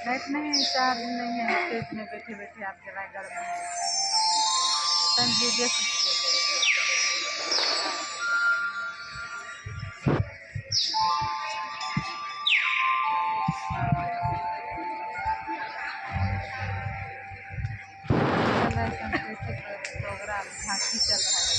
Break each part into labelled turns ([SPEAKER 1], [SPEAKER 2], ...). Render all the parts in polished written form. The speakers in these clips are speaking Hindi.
[SPEAKER 1] लाइट नहीं, चार्ज नहीं है, खेत में बैठे बैठे आप जरा गर्मी है। प्रोग्राम झांकी चल रहा है।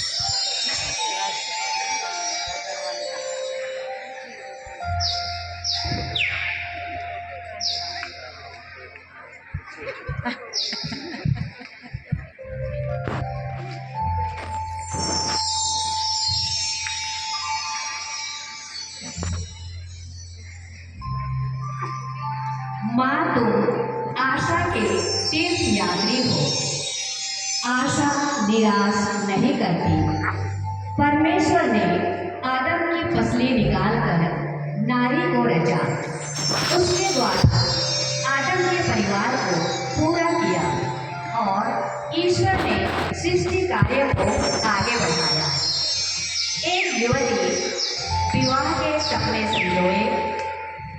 [SPEAKER 2] माँ तुम आशा के तीर्थ यात्री हो। आशा निराश नहीं करती। परमेश्वर ने आदम की पसली निकालकर नारी को रचा। उसके द्वारा आदम के परिवार को पूरा किया और ईश्वर ने सृष्टि कार्य को आगे बढ़ाया। एक युवती विवाह के सपने संजोए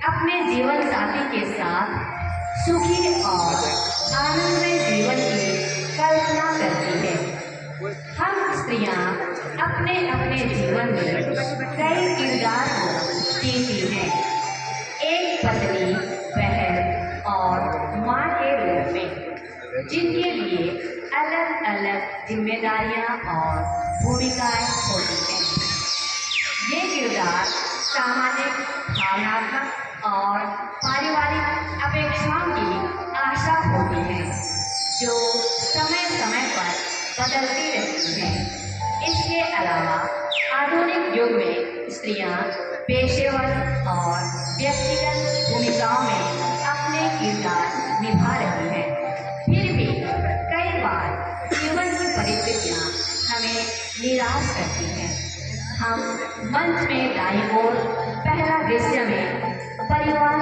[SPEAKER 2] अपने जीवन साथी के साथ सुखी और आनंदमय जीवन की कल्पना करती है। हम स्त्रियां अपने अपने जीवन में कई किरदार को जीती हैं, एक पत्नी, बहन और माँ के रूप में, जिनके लिए अलग अलग जिम्मेदारियां और भूमिकाएं होती हैं। ये किरदार सामाजिक, भावनात्मक और पारिवारिक अपेक्षाओं की आशा होती है, जो समय समय पर बदलती रहती हैं। इसके अलावा आधुनिक युग में स्त्रियां पेशेवर और व्यक्तिगत भूमिकाओं में अपने किरदार निभा रही हैं। फिर भी कई बार जीवन की परिस्थितियां हमें निराश करती हैं। हम मंच में दाईं ओर पहला दृश्य में परिवार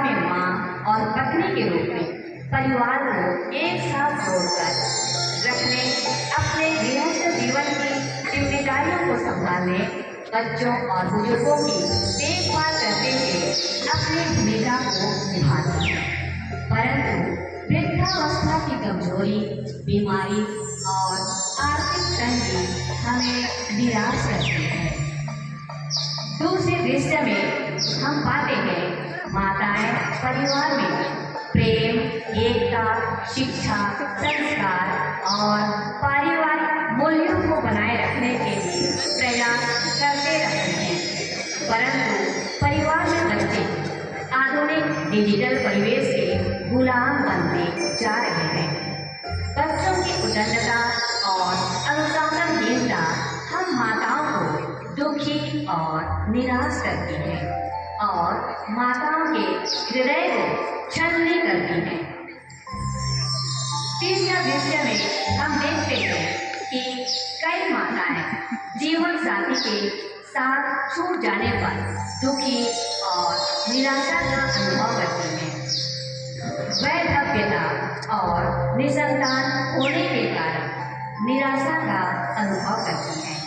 [SPEAKER 2] में माँ और पत्नी के रूप में परिवार को एक साथ जोड़कर रखने, अपने गृहस्थ जीवन की जिम्मेदारियों को संभालने, बच्चों और बुजुर्गों की देखभाल करते हुए अपनी भूमिका को निभाती है। परंतु वृद्धावस्था की कमजोरी, बीमारी और आर्थिक तंगी हमें निराश करती है। दूसरे दृश्य में हम पाते हैं माताएं परिवार में प्रेम, एकता, शिक्षा, संस्कार और पारिवारिक मूल्यों को बनाए रखने के लिए प्रयास करते रहते हैं। परंतु परिवार में बच्चे आधुनिक डिजिटल परिवेश के गुलाम बनते जा रहे हैं। बच्चों की उद्दंडता और अनुशासनहीनता हम माताओं को दुखी और निराश करती है और माताओं के हृदय को छलनी करती है। तीसरा दृश्य में हम देखते हैं कि कई माताएं जीवन साथी के साथ छूट जाने पर दुखी और निराशा का अनुभव करती हैं। वैधव्यता और निसंतान होने के कारण निराशा का अनुभव करती हैं।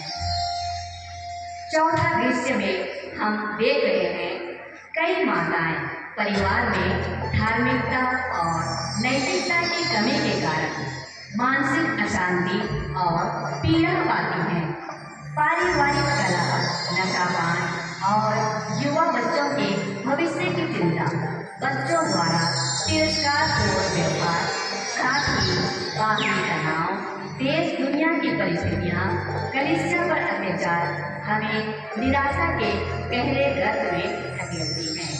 [SPEAKER 2] चौथा दृश्य में हम देख रहे हैं कई माताएं परिवार में धार्मिकता और नैतिकता की कमी के कारण मानसिक अशांति और पीड़ा पाती हैं। पारिवारिक कलह, नशापान और युवा बच्चों के भविष्य की चिंता, बच्चों द्वारा तिरस्कारपूर्ण व्यवहार, साथ ही बाहरी तनाव, देश दुनिया की परिस्थितियाँ, कलीसिया पर अत्याचार हमें निराशा के गहरे गर्त में धकेलती हैं।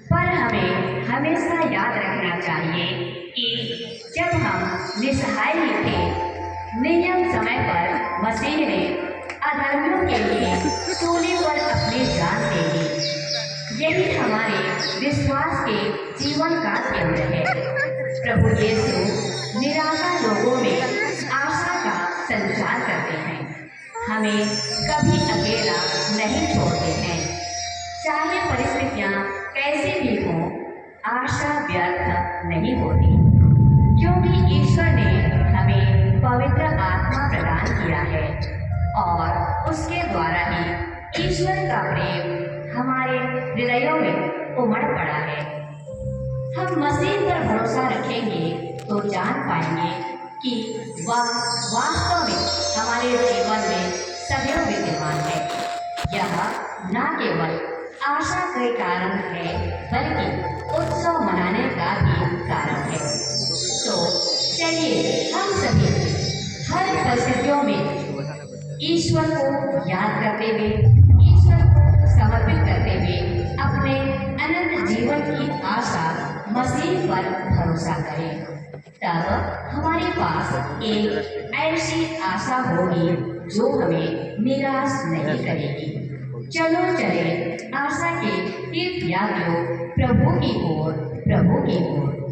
[SPEAKER 2] पर हमें हमेशा याद रखना चाहिए कि जब हम निस्सहाय थे, नियम समय पर मसीह ने अधर्मियों के लिए सूली पर अपनी जान दे दी। यही हमारे विश्वास के जीवन का केंद्र है। प्रभु यीशु निराशा लोगों में आशा का संचार करते हैं, हमें कभी अकेला नहीं छोड़ते हैं। चाहे परिस्थितियाँ कैसी भी हों, आशा व्यर्थ नहीं होती, क्योंकि ईश्वर ने हमें पवित्र आत्मा प्रदान किया है और उसके द्वारा ही ईश्वर का प्रेम हमारे हृदयों में उमड़ पड़ा है। हम मसीह पर भरोसा रखेंगे तो जान पाएंगे कि वह वास्तव में हमारे जीवन में सदैव विद्यमान है। यह न केवल आशा के कारण है बल्कि उत्सव मनाने का भी कारण है। तो चलिए हम सभी हर परिस्थितियों में ईश्वर को याद करते हुए, ईश्वर को समर्पित करते हुए अपने अनंत जीवन की आशा मसीह पर भरोसा करें। तब हमारे पास एक ऐसी आशा होगी जो हमें निराश नहीं करेगी। चलो चले आशा के तीर्थयात्रियों प्रभु की ओर, प्रभु की ओर।